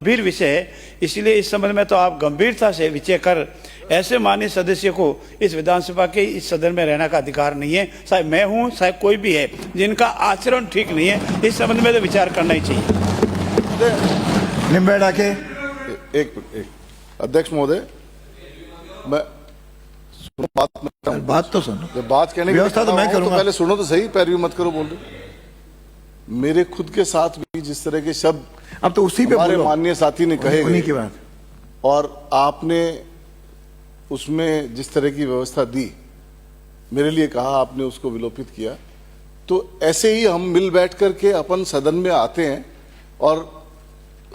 गंभीर विषय है, इसलिए इस संबंध में तो आप गंभीरता से विचार कर ऐसे माननीय सदस्य को इस विधानसभा के इस सदन में रहने का अधिकार नहीं है। चाहे मैं हूं चाहे कोई भी है जिनका आचरण ठीक नहीं है, इस संबंध में तो विचार करना ही चाहिए। निम्बेड़ा के एक अध्यक्ष महोदय, मैं बात तो सुनो। जब बात कहने की व्यवस्था तो मैं करूंगा। पहले सुनो तो सही, पैरवी मत करो बोल रहे। मेरे खुद के साथ भी जिस तरह के शब्द अब तो उसी पे हमारे बोलो। माननीय साथी ने कहे उन्हीं की बात। और आपने उसमें जिस तरह की व्यवस्था दी, मेरे लिए कहा, आपने उसको विलोपित किया, तो ऐसे ही हम मिल बैठ करके अपन सदन में आते हैं और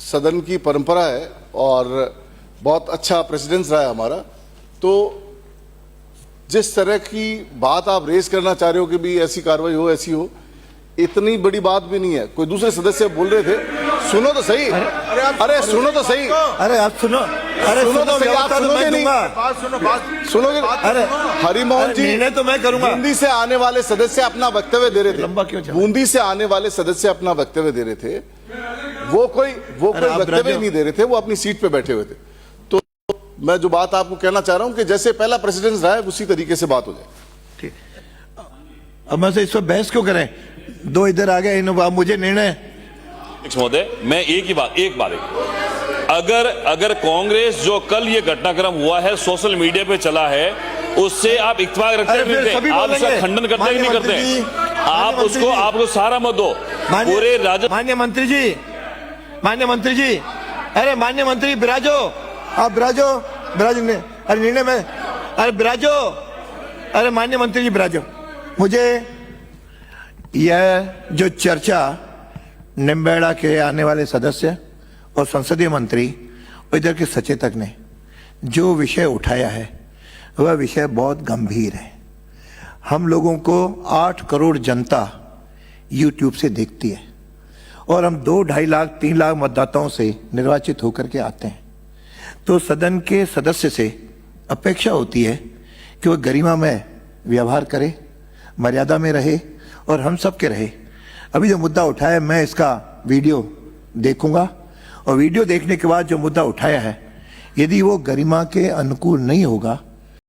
सदन की परंपरा है और बहुत अच्छा प्रेसिडेंस रहा है हमारा। तो जिस तरह की बात आप रेज करना चाह रहे हो कि भी ऐसी कार्रवाई हो, ऐसी हो, इतनी बड़ी बात भी नहीं है। कोई दूसरे सदस्य बोल रहे थे, सुनो तो सही। अरे सुनो तो सही। अरे आप सुनो। अरे सुनो तो सही। आप सुनोगे नहीं। सुनोगे। अरे हरिमोहन जी, निर्णय तो मैं करूंगा। बूंदी से आने वाले सदस्य अपना वक्तव्य दे रहे थे। लंबा क्यों चला? बूंदी से आने वाले सदस्य अपना वक्तव्य दे रहे थे। वो कोई वक्तव्य नहीं दे रहे थे, वो अपनी सीट पे बैठे हुए थे। तो मैं जो बात आपको कहना चाह रहा हूं कि जैसे पहला प्रेसिडेंस रहा है उसी तरीके से बात हो जाए। ठीक। अब मैं से इस पर बहस क्यों करें? दो इधर आ गए, मुझे निर्णय। महोदय, मैं एक बात अगर कांग्रेस जो कल ये घटनाक्रम हुआ है सोशल मीडिया पे चला है उससे आप इत्तेफाक रखते हैं, आप उसका खंडन करते हैं कि नहीं करते? आप उसको सहारा मत दो। पूरे राज्य माननीय मंत्री जी, अरे माननीय मंत्री बिराजो, आप बिराजो ने, अरे निर्णय में, अरे बिराजो, अरे माननीय मंत्री जी बिराजो। मुझे यह जो चर्चा निम्बेड़ा के आने वाले सदस्य और संसदीय मंत्री और इधर के सचेतक ने जो विषय उठाया है वह विषय बहुत गंभीर है। हम लोगों को 8 करोड़ जनता यूट्यूब से देखती है और हम 2, 2.5 लाख 3 लाख मतदाताओं से निर्वाचित होकर के आते हैं। तो सदन के सदस्य से अपेक्षा होती है कि वह गरिमा में व्यवहार करे, मर्यादा में रहे और हम सब के रहे। अभी जो मुद्दा उठाया, मैं इसका वीडियो देखूंगा और वीडियो देखने के बाद जो मुद्दा उठाया है, यदि वो गरिमा के अनुकूल नहीं होगा